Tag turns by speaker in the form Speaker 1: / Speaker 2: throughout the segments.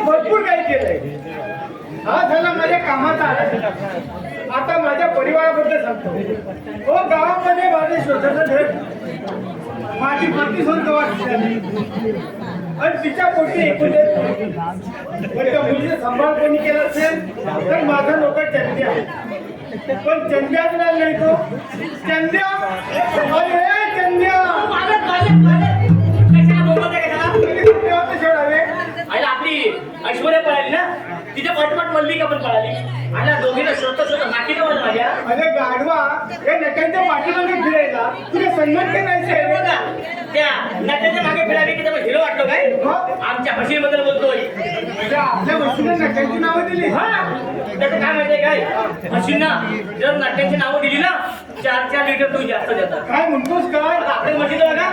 Speaker 1: भरपूर काही केलंय. हा झाला माझ्या कामाचा. आता माझ्या परिवाराबद्दल सांगतो. हो, गावामध्ये माझे स्वतःचं घर, माझी पत्नी स्वर्गवासी झाली आणि तिच्या पोटी एकूण त्या मुलीचा सांभाळ कोणी केला असेल तर माझा नोकर चंद्या. पण चंद्याच नाही तो. चंद्या, अरे चंद्या
Speaker 2: आपली ऐश्वर्या पळाली ना, तिच्या पटपट मल्लिका पण पळाली आणि दोघीला शोधता शोधता नाकी जवळ माझ्या.
Speaker 1: अरे गाढवा, या नट्यांच्या पाठीमागे फिरायला तुला सन्मान काय नाही
Speaker 2: बघा, त्या नट्यांच्या मागे फिरावी की हिरो वाटलो काय? आमच्या म्हशीबद्दल बोलतोय.
Speaker 1: आपल्या म्हशीला नट्यांची नावं दिली.
Speaker 2: हा, त्याचं काय माहितीये काय? म्हशींना जर नट्यांची नावं दिली ना, 4-4 लिटर दूध जास्त देतात.
Speaker 1: काय म्हणतोस काय?
Speaker 2: आपल्या म्हशीचं बघा,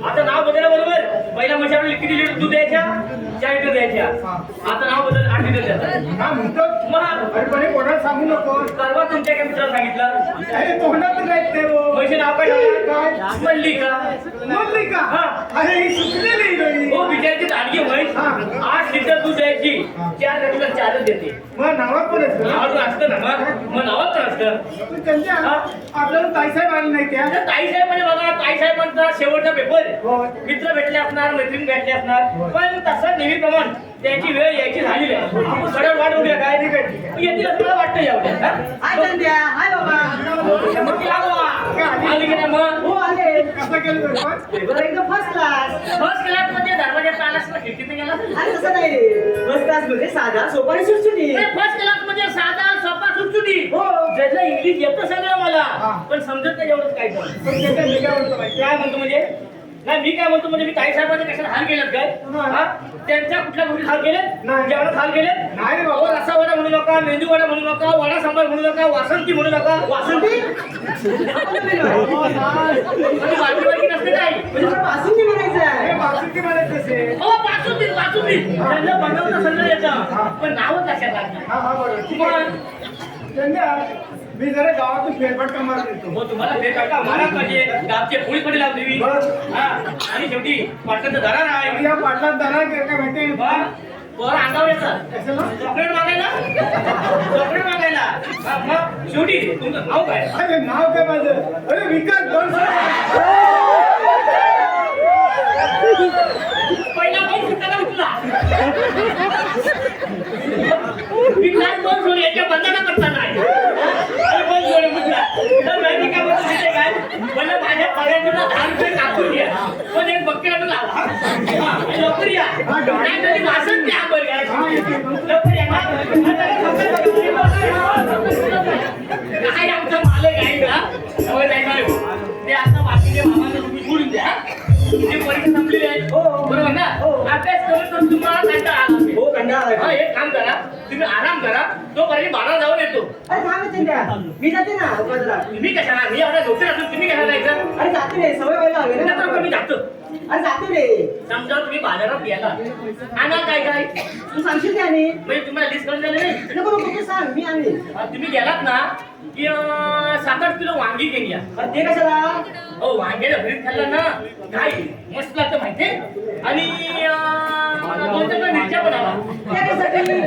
Speaker 2: आता नाव बदललं बरोबर. पहिल्या म्हशी आपल्याला किती लिटर दूध द्यायच्या? 4 लिटर द्यायच्या. आता नाव बदल 8 लिटर देतात.
Speaker 1: काय म्हणतो?
Speaker 2: अरे
Speaker 1: पण हे कोणाला सांगू नको.
Speaker 2: परवा तुमच्या एका मित्राला सांगितलं.
Speaker 1: अरे तोंडात नाही ते.
Speaker 2: म्हशी नाव काय? मल्लिका.
Speaker 1: मल्लिका? अरे ही सुकलेली नाही.
Speaker 2: हो, बिचाराची दांडगी म्हैस 8 लिटर दूध द्यायची, 4 लिटर 4च देते.
Speaker 1: मग नावात पण असतं.
Speaker 2: नावात असतं ना, मग नावात पण असतं.
Speaker 1: त्यांच्या आपल्याला ताईसाहेब आले नाही त्या.
Speaker 2: ताईसाहेब म्हणजे बघा, ताईसाहेबांचा शेवटचा पेपर. मित्र भेटले असणार, मैत्रीण भेटले असणार, पण तसं नेहमीप्रमाणे त्याची वेळ यायची झालेली आहे. आपण सगळं वाट उद्या काय येतील असं मला वाटतं यावं.
Speaker 3: हाय बाबा.
Speaker 2: आली की नाही मग?
Speaker 3: हो आले.
Speaker 1: कसं केलं
Speaker 3: पेपर एकदम फर्स्ट क्लास.
Speaker 2: फर्स्ट क्लास म्हणजे दरवाजात आलास ना, खिडकीत गेला.
Speaker 3: अरे तसं नाही, फर्स्ट क्लास म्हणजे साधा सोपा आणि सुटसुटीत.
Speaker 2: फर्स्ट क्लास म्हणजे साधा सोपा सुटसुटीत.
Speaker 3: हो.
Speaker 2: ज्याला इंग्लिश येतं सगळं मला, पण समजत नाही एवढंच काय. काय म्हणतो म्हणजे? नाही, मी काय म्हणतो म्हणजे मी ताईसाहेबांचे कशाला हाल केलेत काय? त्यांच्या कुठल्या गोष्टी हाल केलेत? जेवणात हाल केलेत?
Speaker 1: नाही
Speaker 2: बाबा. रस्सा वडा म्हणू नका, मेंदू वडा म्हणू नका, वडा सांबार म्हणू नका, वासंती म्हणू नका.
Speaker 3: वासंती?
Speaker 2: बाकी नसते काय
Speaker 3: वासंती म्हणायचं आहे.
Speaker 1: बासुकी म्हणायचं असेल.
Speaker 2: हो, बासुंदी. त्यांना बनवणं सगळं येतं, पण नावच लक्षात लागतं.
Speaker 1: हा बरोबर. चंद्या, मी जरा गावातून फेरफटका मारत येतो.
Speaker 2: हो, तुम्हाला फेरफटका मारा पाहिजे. गावची पोळी पडी लावली. आणि शेवटी पाटलाचं दरार आहे.
Speaker 1: या पाटलात दरार काय माहिती आहे?
Speaker 2: पोरं अंगावर येतात चॉकलेट मागायला. चॉकलेट मागायला. मग शेवटी तुमचं नाव काय?
Speaker 1: अरे नाव काय माझं? अरे विकास
Speaker 2: पहिला कोण सुट्टाला उठला? विकास दोन सोडे याच्या बंधना करता नाही. पण जोडे उठला तर माहिती काय म्हणतो तिथे काय? मला माझ्या पगारातून 10 रुपये टाकून द्या, पण एक बकेट लावा. लवकर या. नाही तरी वासन द्या बरं. लवकर या. काय आमचा मालक आहे का? ते आता बाकीच्या मामाला तुम्ही सोडून द्या. ते परीक्षा संपलेली आहे. बरोबर ना? अभ्यास करून तुम्हाला कंटाळा आला. हो, कंटाळा. एक काम तो पर्यंत बारा जाऊन येतो.
Speaker 3: अरे थांब ना चंद्या, मी जाते ना बाजारात.
Speaker 2: तुम्ही कशाला? मी एवढा नोकर असून तुम्ही कशाला जायचं?
Speaker 3: अरे जाते रे, सवय व्हायला हवी ना.
Speaker 2: नंतर मी जातो.
Speaker 3: अरे जाते रे.
Speaker 2: समजा तुम्ही बाजारात गेला आणा काय काय
Speaker 3: तू सांगशील ते आणि
Speaker 2: म्हणजे तुम्हाला लिस्ट करून झाले नाही.
Speaker 3: नको नको तू सांग, मी आणि
Speaker 2: तुम्ही गेलात ना की 7-8 किलो वांगी घेऊन या.
Speaker 3: अरे ते कशाला?
Speaker 2: हो वांग्याला भरीत खाल्लं ना काय मस्त लागतं माहितीये. आणि 2-3 मिरच्या पण आला.
Speaker 3: त्या कशासाठी?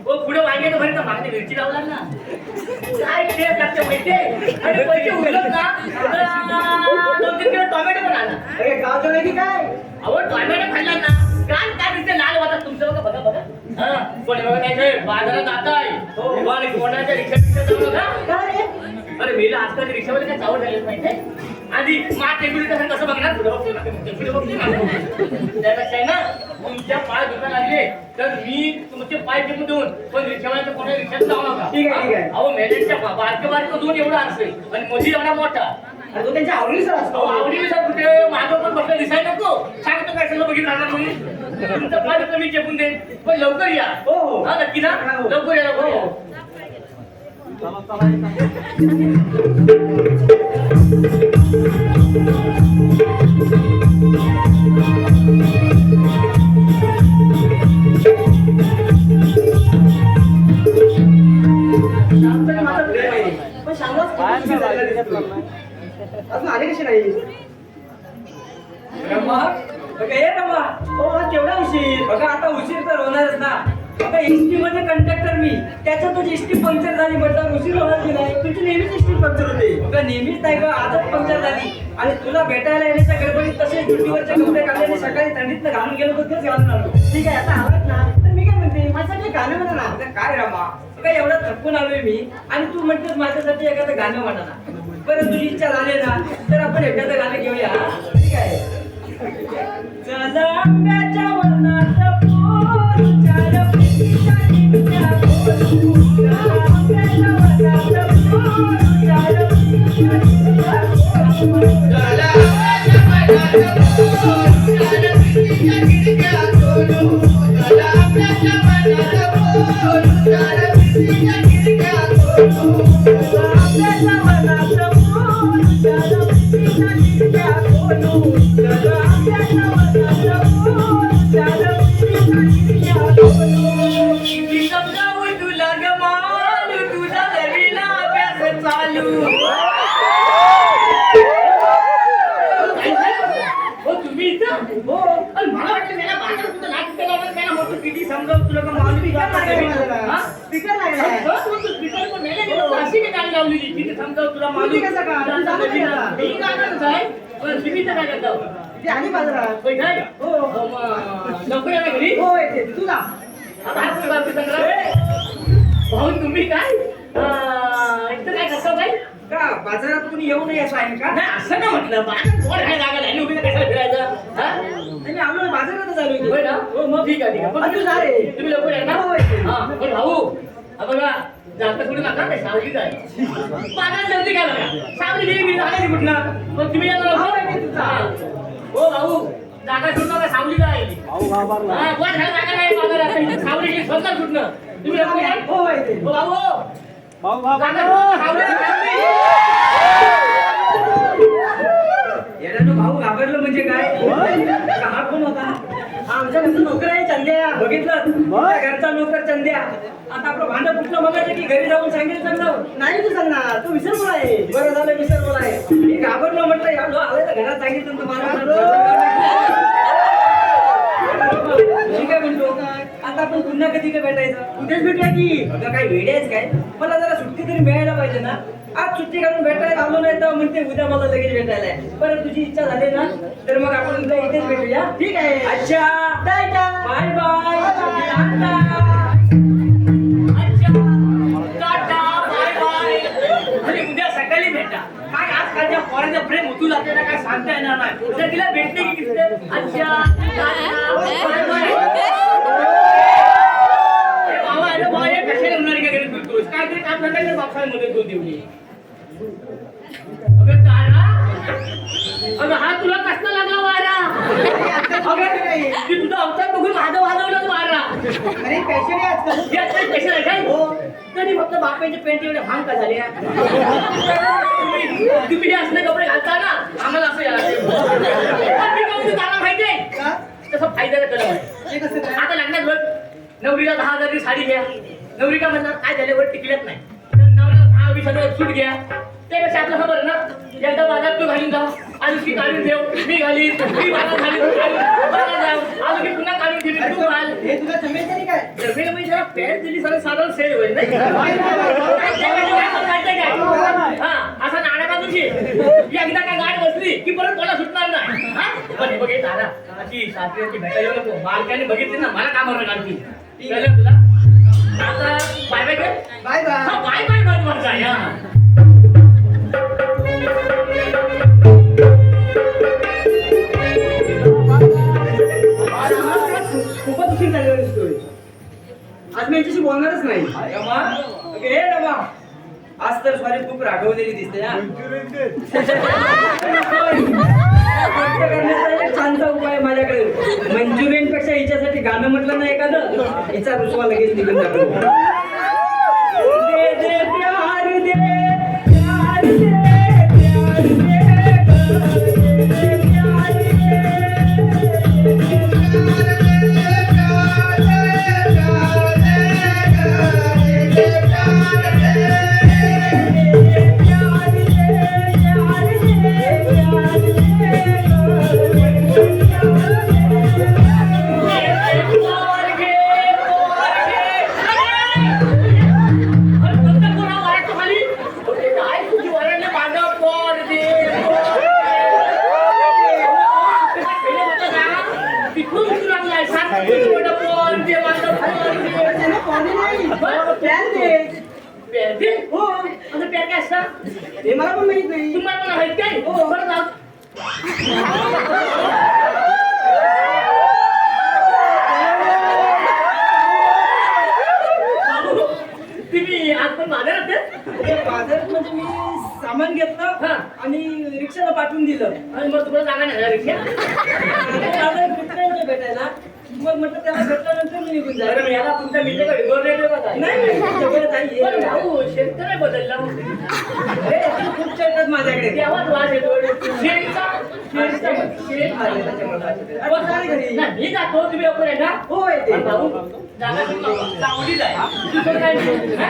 Speaker 2: हो पुढे वांग्याचं भरीत मागणी मिरची लावला ना काय टेस्ट लागतं माहितीये. आणि पैसे उरलं ना तर 2-3 किलो टोमॅटो पण आला.
Speaker 3: अरे गावचं नाही की काय?
Speaker 2: अहो टोमॅटो खाल्ला ना काय काय दिसते लाल होतात तुमचं बघा बघा बघा. हा कोणी बघा काय बाजारात जाताय कोणाच्या रिक्षा जाऊ नका.
Speaker 3: काय रे?
Speaker 2: अरे मेला आजकाल रिक्षामध्ये काय चावड झाली माहितीये. आधी माठ टेम्परेचर कसं बघणार पुढे बघते ना पुढे बघते ना त्यापेक्षा आहे ना तुमच्या पाय दुखा लागले तर मी तुमचे पाय टिपून देऊन पण रिक्षावाल्याच्या कोणत्या रिक्षात जाऊ नका.
Speaker 3: ठीक आहे ठीक आहे.
Speaker 2: अहो मेल्यांच्या बारके दोन एवढा असेल आणि मोठी एवढा मोठा.
Speaker 3: अरे तो त्यांच्या आवडीचा
Speaker 2: अहो
Speaker 3: असतो.
Speaker 2: आवडीनुसार कुठे माझं पण बघलं दिसायला नको सांगतो काय सगळं बघितलं राहणार म्हणून तुमचं पाय दुखलं मी चेपून देईन पण लवकर या.
Speaker 3: हो हो.
Speaker 2: हा नक्की ना लवकर या लवकर या.
Speaker 3: श्यामचं माझं प्रेम आहे. पण श्यामलाच खूप उशीर झालेला दिसतोय. अजून आले कसे नाही?
Speaker 4: ब्रह्मा बघा हे ब्रह्मा
Speaker 3: हो आज केवढा उशीर?
Speaker 4: बघा आता उशीर तर होणारच ना. बघा एसटी मध्ये कंडक्टर मी त्याच्यातच एसटी पंक्चर झाली म्हटलं उशीर होणार की नाही.
Speaker 3: तुमची नेहमीच एसटी पंक्चर होते.
Speaker 4: बघा नेहमीच नाही बघा आजच पंक्चर झाली आणि तुला भेटायला येण्याच्या गडबडीत तसे ड्युटीवरचे कपडे काढले सकाळी थंडीतनं घालून गेलो तर तेच घालून आलो.
Speaker 3: ठीक आहे आता आलात ना तर मी काय म्हणते माझ्यासाठी गाणं म्हणा ना.
Speaker 4: आता काय रमा बघा एवढं थकून आलोय मी आणि तू म्हणतेस माझ्यासाठी एखादं गाणं म्हणा ना. बरं तुझी इच्छा झाली ना तर आपण एखादं गाणं घेऊया. ठीक आहे. चला आंब्याच्या वनात पोरू चार पिंडीच्या निमत्या पोरू. चला आंब्याच्या वनात पोरू चार पिंडीच्या निमत्या पोरू. चला आंब्याच्या वनात पोरू चार पिंडीच्या निमत्या पोरू. चला आंब्याच्या वनात पोरू चार पिंडीच्या निमत्या पोरू. चला आंब्याच्या वनात पोरू चार पिंडीच्या निमत्या पोरू. चला आंब्याच्या किती समजावू तुला गमालू तुझा नवीन अभ्यास चालू.
Speaker 2: हो तुम्ही इथं
Speaker 3: हो
Speaker 2: आणि मला वाटलं मला बाजारात तुझं नाक केलं म्हणून मला मोठं किती समजावून तुला का माणूस
Speaker 3: स्पीकर लागलाय मला. स्पीकर लागलाय.
Speaker 2: अशी काय गाणी लावलेली किती समजावून तुला माणूस
Speaker 3: तुम्ही कसं काय? तू जाणं नाही आता.
Speaker 2: मी गाणंच आहे पण तुम्ही तर काय करता
Speaker 3: ते आणि बाजारात.
Speaker 2: होय काय
Speaker 3: हो
Speaker 2: लवकर या ना घरी
Speaker 3: हो येते तुला.
Speaker 2: आता आज सुरुवात करणार. भाऊ तुम्ही काय इथं काय करता काय
Speaker 4: का बाजारात कोणी येऊ नये असं आहे का?
Speaker 2: नाही असं ना म्हटलं बाजार कोण आहे जागा नाही उभी कशाला फिरायचं हा?
Speaker 3: आणि आम्ही बाजारातच आलो इथे.
Speaker 2: होय ना हो मग ठीक आहे ठीक आहे
Speaker 3: तू जा रे.
Speaker 2: तुम्ही लवकर या ना
Speaker 3: हो, येते.
Speaker 2: हा पण भाऊ हा बघा जास्त कुठे नका ते सावलीच आहे बाजार जल्दी काय बघा सावली गेली मी झाली कुठनं मग तुम्ही या ना
Speaker 3: हो,
Speaker 2: लवकर.
Speaker 3: येते तुझा.
Speaker 2: हा. हो भाऊ जागा सोडू नका सावली काय हा कोण आहे जागा नाही बाजारात इथे सावली गेली स्वतः कुठनं तुम्ही लवकर या
Speaker 3: हो येते.
Speaker 2: हो भाऊ जागा सोडू नका, सावली सावली.
Speaker 4: येणार तो भाऊ घाबरलं म्हणजे काय? का हा कोण होता?
Speaker 3: हा आमच्या घरचा नोकर आहे चंद्या.
Speaker 4: बघितलं तुझ्या घरचा नोकर चंद्या. आता आपलं भांडं कुठलं बघायचं की घरी जाऊन सांगेल समजावून.
Speaker 3: नाही तू सांगणार तू विसरला आहे.
Speaker 4: बरं झालं विसरलो आहे. मी घाबरलो म्हटलं या लो आले तर घरात सांगितलं तुम्हाला. ठीक आहे म्हणतो आता आपण पुन्हा कधी काय भेटायचं?
Speaker 3: उद्याच भेटूया की.
Speaker 4: अगं काय वेळ आहेच काय? मला जरा सुट्टी तरी मिळायला पाहिजे ना. आज सुट्टी काढून भेटायला आलो नाही तर म्हणते उद्या मला लगेच भेटायला आहे. बरं तुझी इच्छा झाली ना तर मग आपण उद्या इथेच भेटूया.
Speaker 3: ठीक आहे.
Speaker 4: अच्छा
Speaker 3: tata.
Speaker 4: Bye bye tata.
Speaker 2: Tata bye bye आणि उद्या सकाळी भेटा काय आजकालच्या पोरांचं प्रेम उतू लागते ना काय सांगता येणार नाही उद्या तिला भेटते की दिसते अच्छा टाटा बाय बाय बाबा अरे बाबा हे कशाला होणार का घरी तुझं काहीतरी काम करता बापाला मदत होऊन देऊ अगं तारा अगं हा तुला कसला लागला वारा की तुझा अवतार बघून माझा वाजवला वारा
Speaker 3: अरे पैसे नाही आजकाल.
Speaker 2: हे आता पैसे नाही काय
Speaker 3: हो.
Speaker 2: तरी फक्त बापांचे पेंट एवढे भांग का झाले तुम्ही हे असले कपडे घालता ना आम्हाला असं यायला त्याला माहितीये
Speaker 3: का?
Speaker 2: तसं फायद्याला कलम आहे
Speaker 3: ते कसं काय?
Speaker 2: आता लग्नात बघ नवरीला 10,000ची साडी घ्या नवरी का म्हणणार काय झाल्यावर टिकल्यात नाही तर नवऱ्याला 10,000 सूट घ्या त्यापेक्षा आपलं खबर ना एकदा बाजार तू घालून जा आधी काढून ठेव मी घालीन मी बाजार घालीन आधी पुन्हा काढून ठेवीन तू घाल
Speaker 3: हे तुला जमेल तरी काय?
Speaker 2: जमेल म्हणजे जरा पॅन्ट दिली सगळं साधारण सेल होईल नाही हा असं नाण्या बाजूची एकदा काय गाड बसली की परत मला सुटणार नाही हा पण हे बघ हे दादा अशी सासऱ्याची भेटा येऊ नको मालकाने बघितली ना मला कामावर काढती कळलं तुला आता बाय बाय कर
Speaker 3: बाय बाय.
Speaker 2: हा बाय बाय बाय माझा या
Speaker 3: खूपच उशीर झालेला दिसतोय. आज मी यांच्याशी बोलणारच नाही.
Speaker 4: रमा हे रमा आज तर सॉरी खूप रागवलेली दिसते हा गोष्ट करण्याचा एक छानसा उपाय आहे माझ्याकडे मंचुरियन पेक्षा हिच्यासाठी गाणं म्हटलं ना एखादं हिचा रुसवा लगेच निघून जातो दे दे प्यार दे प्यार दे प्यार दे प्यार
Speaker 3: त्यांना पाणी नाही. प्लॅन दे. हो.
Speaker 2: तुम्हाला
Speaker 3: हे मला पण माहित नाही.
Speaker 2: पण माहित काय बरं जाऊ तुम्ही आज पण बाजारात आहेत?
Speaker 4: हे बाजारात म्हणजे मी सामान घेतलं
Speaker 2: हा.
Speaker 4: आणि रिक्षाला पाठवून दिलं
Speaker 2: आणि मग तुम्हाला जागा नाही रिक्षा
Speaker 4: आता मित्रांच्या भेटायला मग म्हटलं त्याला भेटल्यानंतर मी निघून
Speaker 2: बरं,
Speaker 4: जाईल
Speaker 2: याला तुमच्या मित्राकडे गोर रेल्वे बघा
Speaker 4: नाही जवळच आहे
Speaker 2: पण भाऊ शेतकरी बदलला
Speaker 4: हे खूप चढतात माझ्याकडे
Speaker 2: तेव्हाच वाज येतो शेतचा
Speaker 4: आले त्याच्यामुळे वाटतं. आता चालेल घरी.
Speaker 2: मी जातो तुम्ही लवकर आहे ना
Speaker 4: हो येते
Speaker 2: आणि भाऊ जागा चांगलीच आहे दुसरं काय नाही हा?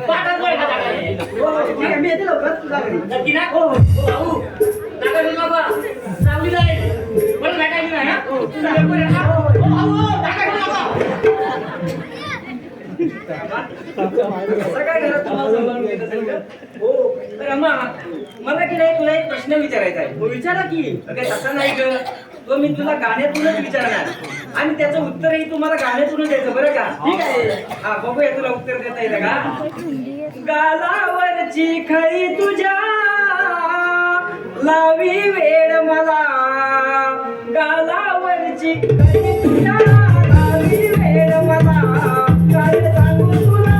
Speaker 2: पाठात वर का जागा आहे?
Speaker 3: हो, ठीक आहे. मी येते लवकर तुझ्या घरी.
Speaker 2: नक्की ना हो भाऊ जागा देऊ नका चांगली जाईल बरं भेटायची नाही हा? तुम्ही लवकर या ना? हो भाऊ जागा देऊ नका
Speaker 4: असं काय घरात तुम्हाला सांभाळून घेत असेल का? हो तर अम्मा मला की नाही तुला एक प्रश्न विचारायचा आहे
Speaker 3: हो, विचारा की.
Speaker 4: काय तसं नाही ग तो मी तुला गाण्यातूनच विचारणार आणि त्याचं उत्तरही तुम्हाला गाण्यातूनच द्यायचं बरं का ठीक आहे हा बघूया तुला उत्तर देता येतं का गालावरची खळी तुझ्या लावी वेळ मला गालावरची खळी तुझ्या लावी वेळ मला काय सांगू तुला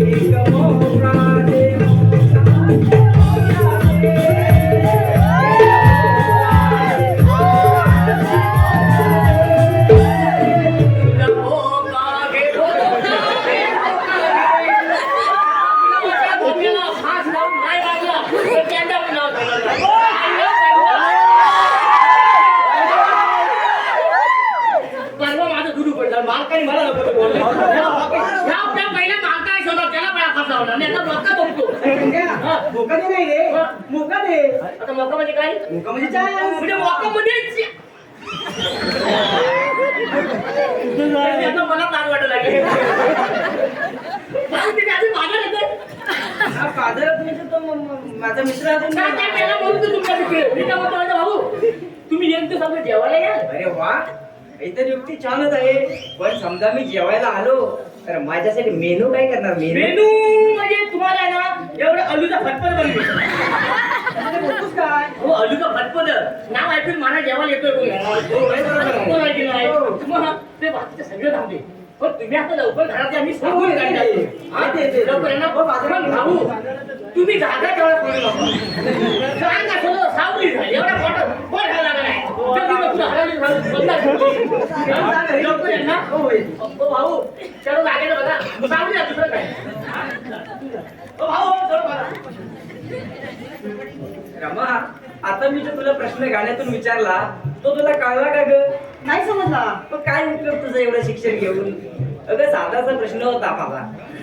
Speaker 4: एक मोहरा दे
Speaker 2: मालकाने मला नको ते बोलले. त्या पहिल्या मालकाने शोधा त्याला मला फसवलं आणि आता मौका बघतो
Speaker 3: गंग्या, मोका दे नाही रे. मोका दे.
Speaker 2: आता मौका म्हणजे काय
Speaker 3: मोका म्हणजे chance.
Speaker 2: म्हणजे मौका म्हणजे आता मला ताण वाटत लागले भाऊ, तुम्ही अजून मागे येते
Speaker 4: हा बाजारात म्हणजे तो माझा मित्र अजून
Speaker 2: काय काय पहिला बोलतो तुमच्या तिकडे मी काय म्हणतो माझा भाऊ तुम्ही नेमकं सगळं जेवायला या
Speaker 4: अरे वा काहीतरी युक्ती छानच आहे पण समजा मी जेवायला आलो तर माझ्यासाठी मेनू काय करणार मेनू
Speaker 2: मेनू म्हणजे तुम्हाला आहे ना एवढं अलूचा फटफट बनवी
Speaker 3: अरे बोलतोस काय?
Speaker 2: हो अलूचा फटफट नाव ऐकून मला जेवायला येतोय कोण माहिती नाही मग ते बाकीचे सगळे थांबले पण तुम्ही आता लवकर घरात आम्ही सांगून लवकर आहे ना पण भाऊ तुम्ही जागा तेवढा करू नका झाली एवढा पोट खायला लागला नाही तर ती लोकं हरामी बोलतात. लोकं यांना ओ भाऊ चलो लागेल बघा सांगू द्या दुसरं काय ओ भाऊ चलो बघा.
Speaker 4: रमा, आता मी जो तुला प्रश्न गाण्यातून विचारला तो तुला कळला का ग?
Speaker 3: नाही समजला.
Speaker 4: मग काय उपयोग तुझं एवढं शिक्षण घेऊन? अगं साधाचा प्रश्न होता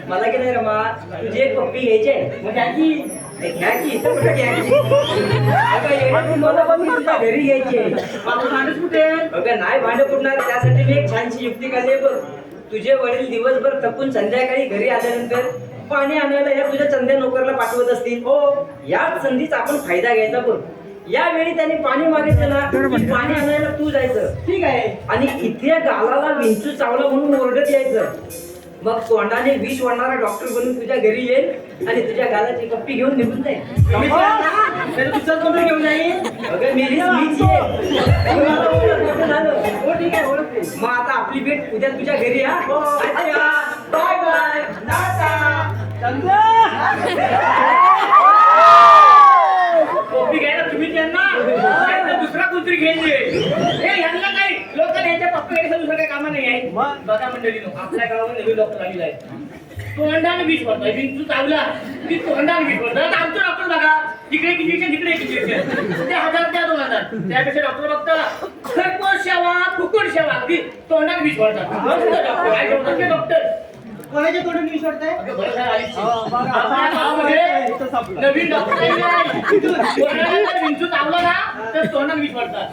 Speaker 4: मला की नाही रमा, तुझी एक पप्पी घ्यायची आहे. मग घ्या की इथं कुठं घ्या की? अगं येणं मला पण मी तुझ्या घरी घ्यायची आहे.
Speaker 3: माझं माणूस कुठे?
Speaker 4: अगं नाही भांडं फुटणार, त्यासाठी मी एक छानशी युक्ती काढली बघ. तुझे वडील दिवसभर थकून संध्याकाळी घरी आल्यानंतर पाणी आणायला या तुझ्या चंद्या नोकरला पाठवत असतील. हो, याच संधीचा आपण फायदा घ्यायचा बघ. यावेळी त्याने पाणी मागितलं ना की पाणी आणायला तू जायचं.
Speaker 3: ठीक आहे.
Speaker 4: आणि इथे गालाला विंचू चावला म्हणून ओरडत यायचं. मग तोंडाने विष वाढणारा डॉक्टर बनून तुझ्या घरी येईल आणि तुझ्या गालाची पप्पी घेऊन निघून जाईल.
Speaker 3: दुसरं कोणी घेऊन जाईल?
Speaker 4: अगं मीच आहे. झालं.
Speaker 3: हो ठीक आहे, ओळखते.
Speaker 4: मग आता आपली भेट उद्या तुझ्या घरी हा.
Speaker 3: Bye bye.
Speaker 2: कॉफी घ्यायला तुम्ही त्यांना नाहीतर दुसरा कुत्री घ्यायचे हे यांना काही लोक यांच्या पप्पा घ्यायचं दुसरं काही कामा नाही आहे. बघा मंडळीनो, आपल्या गावामध्ये नवीन डॉक्टर आलेला आहे. तोंडाने विष पडताय, विंचू चावला की तोंडाने विष पडतात. आमचं डॉक्टर बघा तिकडे किती तिकडे किती ते 1000 त्या 2000 त्यापेक्षा डॉक्टर बघता घरपोच सेवा फुकट सेवा अगदी तोंडाने विष पडतात. डॉक्टर काय करतात ते डॉक्टर
Speaker 3: कोणाच्या तोंडून विसरताय?
Speaker 2: आपल्या गावामध्ये नवीन डॉक्टर विंचू चावला ना तर तोंडाने विष पडतात.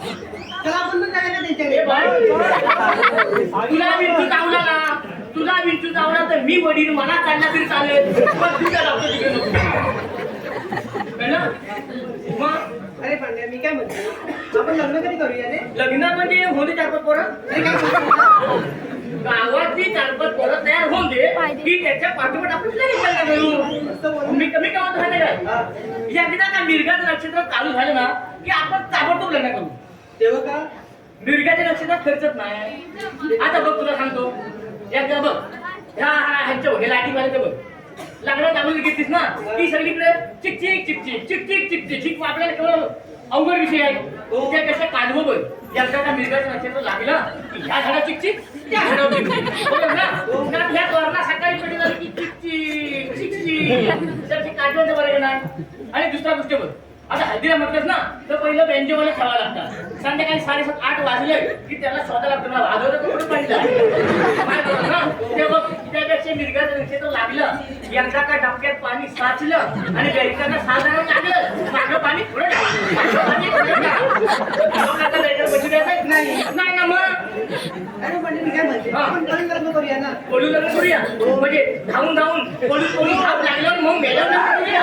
Speaker 3: चला आपण पण जायला
Speaker 2: ए
Speaker 3: त्यांच्याकडे.
Speaker 2: बाई, तुला विंचू चावला तर मी वडील मला चालला तरी चालेल पण तुझ्या डॉक्टर तिकडे नको. कळलं? मग
Speaker 3: अरे पांड्या, मी काय म्हणते, आपण लग्न कधी करूया रे?
Speaker 2: लग्न म्हणजे होते 4-5 पोरं
Speaker 3: अरे काय म्हणतो?
Speaker 2: गावातली 4-5 पोरं तयार होऊन दे की त्याच्या पाठोपाठ आपण लगेच लग्न करू. मी कमी काय म्हणतो माहिती काय, एकदा का मिरगाचं नक्षत्र चालू झालं ना की आपण ताबडतोब लग्न करू.
Speaker 3: तेव्हा का?
Speaker 2: मिरगाच्या नक्षत्रात खर्चच नाही. आता बघ तुला सांगतो, एकदा बघ ह्यांच्या बघ हे लाठी मारायचं बघ लागणार चालू घेतलीस ना की सगळीकडे चिक चिक चिक चिक चिक चिक चिक चिक चिक आपल्याला केवळ अवघड विषय आहे. त्यापेक्षा काढवं बघ, एकदा का मिरगाचं नक्षत्र लागलं की ह्या झाडा चिक चिक त्या झाडावर चिक चिक बरोबर ना. कारण ह्या तोरणा सकाळी पेटी झाली की चिक चिक चिक चिक तर ती काढवायचं बरं का नाही. आणि दुसरा गोष्ट बघ, आता हळदीला म्हटलंच ना तर पहिलं बेंजोवाला ठेवावं लागतं. संध्याकाळी 7:30-8 वाजले की त्याला स्वतः लागतं ना वाजवलं तर कुठं पाहिजे ना तेव्हा त्यापेक्षा मिरगाचं नक्षत्र लागलं एकदा का डबक्यात पाणी साचलं आणि गैरिकांना साधारण लागलं मागं पाणी थोडं नाही ना. मग
Speaker 3: अरे पांड्या, मी काय म्हणते,
Speaker 2: हा.
Speaker 3: आपण पण लग्न करूया ना.
Speaker 2: पळू लग्न करूया म्हणजे धावून धावून पळून धाव लागल्यावर मग मेल्यावर लग्न करूया.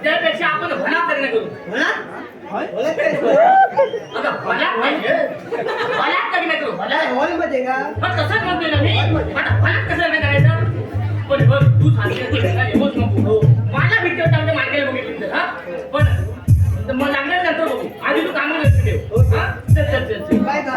Speaker 2: त्यापेक्षा आपण भला लग्न करू.
Speaker 3: म्हणा? बोलत काय?
Speaker 2: आता भला लग्न करू. भला
Speaker 3: हॉलमध्ये का?
Speaker 2: मग तसंच म्हणतोय ना मी. आता भला कसं लग्न करायचं पण बघ तू सांगितलं माझ्या भीती होता मार्केला बघितलं तर हा पण मग लागणार नंतर बघू. आधी तू कामाला लक्ष ठेव. हा चल
Speaker 3: काय का?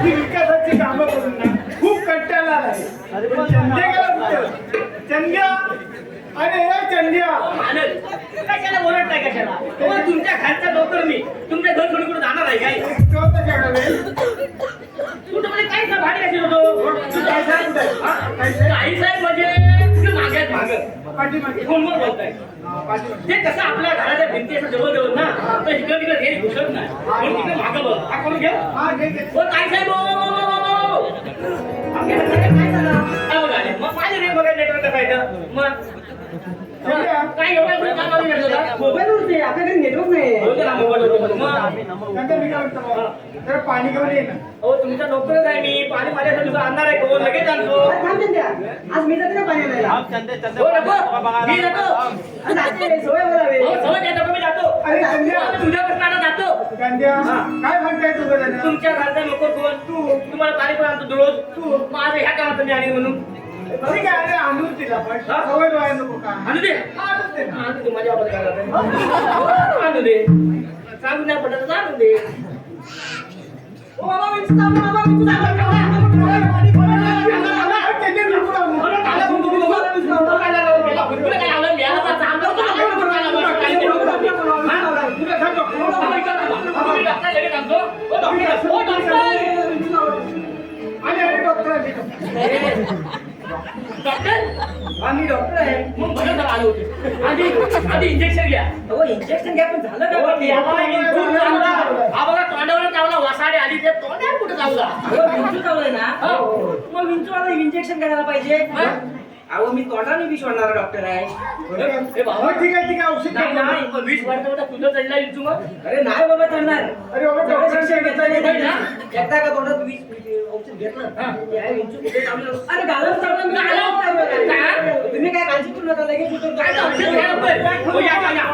Speaker 1: विकासाची कामं करून ना खूप कंटाळा आलाय. चंद्या अरे चंद्या
Speaker 2: कशाला बोलत नाही कशाला तुमच्या घरचा नोकर मी तुमच्या घर सोडून कुठे जाणार आहे काय कुठं म्हणजे काही भाडी असेल होतो आई साहेब म्हणजे मागे कोण बोलताय ते कसं आपल्या घराच्या भिंती असं जवळ जवळ ना तर इकडे तिकडे हे घुसत नाही म्हणून तिकडे मागं बघ हा करून घ्या काय साहेब काय झालं मग माझे रे बघा नेटवर्क कसायचं मग काय एवढं काम आलं घेतलं
Speaker 3: मोबाईलवरती आपल्याकडे नेटवर्क नाही.
Speaker 1: तर पाणी घेऊन ये ना.
Speaker 2: हो तुमचा नोकरच आहे मी पाणी माझ्यासाठी तुझा आणणार आहे कोण लगेच आणतो
Speaker 3: अरे थांब चंद्या, आज मी जाते ना पाणी आणायला.
Speaker 2: हो नको मी जातो
Speaker 3: अरे जाते, सवय बोलावे.
Speaker 2: हो समज येतो मी जातो
Speaker 1: अरे चंद्या
Speaker 2: तुझ्यापासून आता जातो
Speaker 1: चंद्या काय म्हणताय तुझं जण?
Speaker 2: तुमच्या घरचा नोकर कोण तू तुम्हाला पाणी पण आणतो दररोज तू माझं ह्या कामात मी आणि म्हणून
Speaker 1: ठीक आहे अरे आणून दिला पण सवय व्हायला नको का?
Speaker 2: आणू दे
Speaker 1: आणून दे ना.
Speaker 2: आणू दे माझ्या बाबा काय आणू दे सांगू नाही पडत तर सांगून दे.
Speaker 4: ओ बाबा विंचू चावला, बाबा विंचू चावला. आम्ही डॉक्टर आहे.
Speaker 2: मग बरं झालं आलो होते. आधी इंजेक्शन घ्या.
Speaker 4: अहो इंजेक्शन घ्या पण झालं काय पाटील?
Speaker 2: हा बघा तोंडावर चावला वासाडे आली ते तोंडावर कुठे चावला.
Speaker 4: अहो, विंचू चावलंय ना मग विंचूला इंजेक्शन करायला पाहिजे. अहो मी तोंडाने विष वाढणारा डॉक्टर आहे.
Speaker 2: ए बाबा,
Speaker 1: हो, ठीक आहे औषध
Speaker 2: नाही
Speaker 1: द्या.
Speaker 2: नाही पण वीस वाढतं होतं, तुझं चढला विंचू मग.
Speaker 4: अरे नाही बाबा चढणार.
Speaker 1: अरे बाबा,
Speaker 4: सगळं
Speaker 1: डॉक्टर
Speaker 4: शिक्षण घेतलं नाही
Speaker 2: नाही ना?
Speaker 4: एकदा का तोंडात विष औषध घेतलं ते आहे विंचू कुठे चावलं. अरे गालावर चावलं मी
Speaker 2: गालावर चावलं.
Speaker 4: गालावर. तुम्ही काय काळजी करू नका लगेच उतरतो.
Speaker 2: काय औषध घ्या लवकर. हो, या, या, या.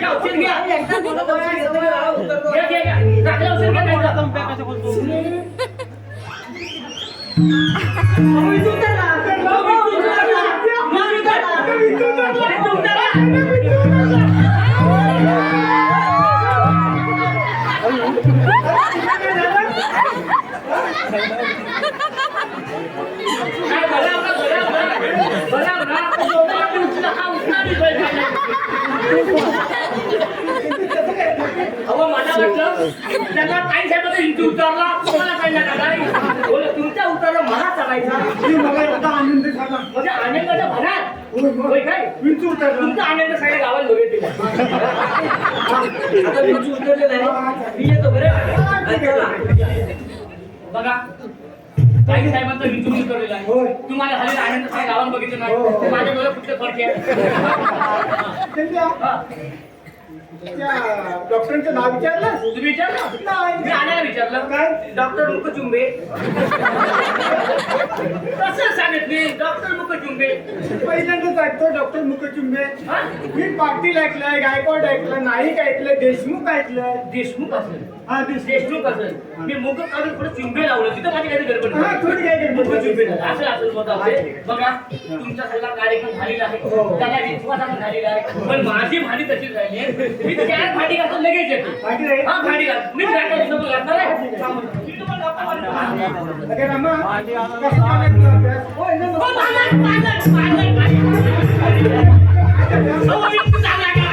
Speaker 2: या, औषध घ्या.
Speaker 4: एकदा तोंडात औषध घेतलं की गालावर उतरतो.
Speaker 2: घ्या, घ्या, घ्या. चांगलं औषध घ्या, काय
Speaker 4: अहो, विंचू उतरला. अहो, विंचू उतरला.
Speaker 2: विंचू उतरला. काय बरं होतं, बरं होतं. बरं होतं. तो विंचूला हा उचलावी पाहिजे. अहो मला वाटलं त्यांना काही साहेब विंचू उतरला तुम्हाला काही नाही बोल तुमच्या उतरला मला चालायचा
Speaker 1: मला आता आनंद झाला.
Speaker 2: म्हणजे आनंदाच्या भरात होय काय
Speaker 1: विंचू उतरला.
Speaker 2: तुमचा आनंद सगळ्या गावात बघेल दिला.
Speaker 4: आता विंचू उतरलेला आहे. मी येतो बरं. चला.
Speaker 2: बघा काही साहेबांचा विंचू उतरलेला आहे
Speaker 1: होय.
Speaker 2: तुम्हाला झालेला आनंद सगळ्या गावात बघितलं नाही
Speaker 1: हो.
Speaker 2: ते माझ्या डोळ्यात कुठले फरक आहे
Speaker 1: त्यांच्या
Speaker 2: हा.
Speaker 1: त्या डॉक्टरांचं नाव विचारलं.
Speaker 2: तुम्ही विचारलं मी आणायला विचारलं
Speaker 1: काय?
Speaker 2: डॉक्टर मुकचुंबे कसं सांगत मी डॉक्टर मुकचुंबे
Speaker 1: पहिल्यांदाच ऐकतो डॉक्टर मुकचुंबे.
Speaker 2: हा?
Speaker 1: मी पाटील ऐकलंय, गायकवाड ऐकलं, नाईक ऐकलं, देशमुख ऐकलं.
Speaker 2: देशमुख असेल
Speaker 1: हा
Speaker 2: देशमुख असेल मी मुख काढून पुढे चिंबे लावलं तिथं माझी काही गडबड
Speaker 1: हा, थोडी काय गडबड.
Speaker 2: मुख चिंबे झालं. असं असेल होतं आपले. बघा तुमचा सगळा कार्यक्रम झालेला आहे
Speaker 1: हो.
Speaker 2: त्याला विश्वासानं झालेला आहे पण माझी भांडी तशीच राहिली आहे. मी चार भांडी घालून लगेच येतो
Speaker 1: पाटील आहे.
Speaker 2: हा भांडी घाल मी घालणार आहे मी तुम्हाला दाखवणार.
Speaker 1: अरे रामा, कसं चाललंय तुझा अभ्यास?
Speaker 4: होय ना
Speaker 2: हो,
Speaker 4: मग.
Speaker 2: पाहिलं. अहो, मी तू चालला का?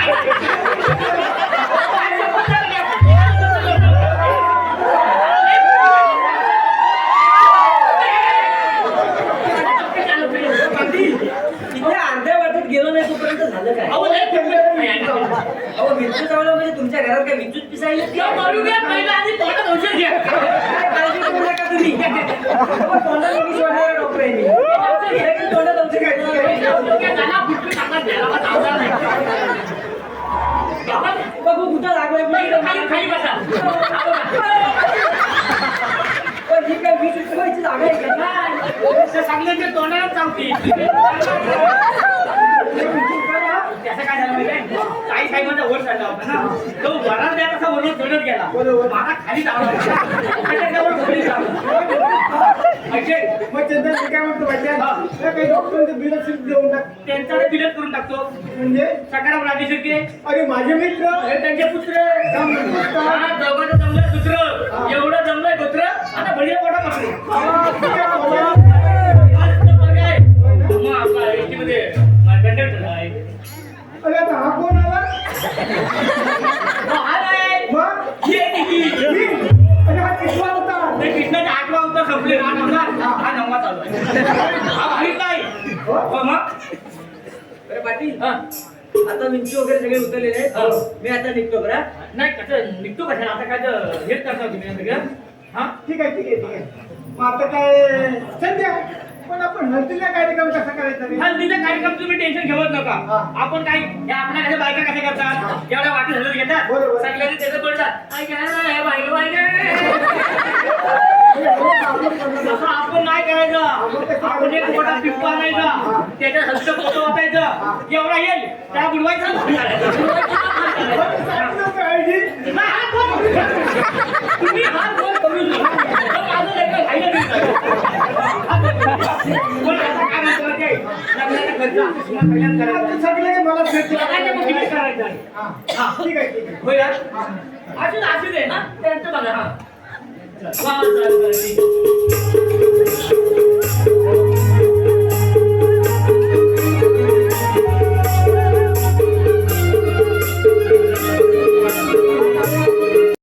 Speaker 4: तिथे अर्ध्या वाटत गेलो नाही तोपर्यंत झालं काय?
Speaker 2: अहो, लय फिरलं.
Speaker 4: अहो विंचू चावलं म्हणजे तुमच्या घरात काय विंचूच पिसायला
Speaker 2: या मारू द्या, पहिलं आधी तोंडात औषध घ्या.
Speaker 4: काय काळजी करू नका तुम्ही. अहो, तोंडाला विष वाढणारा डॉक्टर आहे मी. लगेच तोंडात औषध घ्यायचं.
Speaker 2: औषध घ्या, त्याला फुटलं टाका, त्याला मग चावणार नाही. बाबा,
Speaker 4: बघू कुठं लागलाय
Speaker 2: खाली खाली बसा.
Speaker 4: पण ही काय विष उचलायची जागा आहे का?
Speaker 2: ते सांगलं ते तोंडाला चावती. त्याचं काय झालं माहिती आहे? काही साहेबांचा वर चढला होता ना तो वरात द्या तसा वरून चढत गेला
Speaker 1: बरोबर.
Speaker 2: मला खाली चावला त्याच्यावर खाली चावला. अक्षय,
Speaker 1: मग चंद्र मी काय म्हणतो माहिती आहे? त्या काही डॉक्टरांचं बिल असेल देऊन टाक.
Speaker 2: त्यांचा बिलत करून टाकतो.
Speaker 1: म्हणजे
Speaker 2: सकाराम राजेशिर्के
Speaker 1: अरे माझे मित्र
Speaker 2: हे त्यांचे पुत्र हा, दोघांचं जमलंय पुत्र एवढं जमलंय पुत्र आता बढिया पोटा पकडे मग आपला एसटीमध्ये कंडक्टर आहे
Speaker 1: अरे आता हा कोण आला?
Speaker 2: हा नाही.
Speaker 1: मग
Speaker 2: ही आहे ती.
Speaker 1: मी? अरे हा कितवा होता?
Speaker 2: ते कृष्णाचा 8वा उत्तर संपले हा 9वा चालू आहे हा भारीच नाही हो मग
Speaker 4: अरे पाटील
Speaker 2: हा.
Speaker 4: आता विंचू वगैरे सगळे उतरलेले आहेत. मी आता निघतो बरं.
Speaker 2: नाही कसं निघतो कशाला आता काय तर हेच करता तुम्ही ना सगळं हा
Speaker 1: ठीक आहे ठीक आहे ठीक आहे. मग आता काय सध्या पण आपण हळदीचा कार्यक्रम कसा करायचा रे?
Speaker 2: हल्दीचा कार्यक्रम तुम्ही टेन्शन घेऊच नका
Speaker 1: हा.
Speaker 2: आपण काय या आपल्या कशा बायका कशा करतात एवढ्या वाटी हलत घेतात
Speaker 1: बरोबर.
Speaker 2: सगळ्यांनी त्याचं पडतात असं आपण नाही करायचं आपण एक मोठा पिप्पा आणायचा त्याच्या हस्त फोटो वाटायचं एवढा येईल त्या बुडवायचा तुम्ही हात वर करू नका. माझं लेकरं राहिलं नाही. पण आता काय म्हणतो माहिती आहे? लग्नाला घरचा तुम्हाला कल्याण
Speaker 1: आता
Speaker 2: करायचं
Speaker 1: सगळे मला भेट
Speaker 2: बघायचं मग किती करायचं आहे.
Speaker 1: हा ठीक आहे ठीक आहे
Speaker 2: होय असू दे ना त्यांचं बघा हा वा, वा, चालेल, चालेल, ठीक आहे.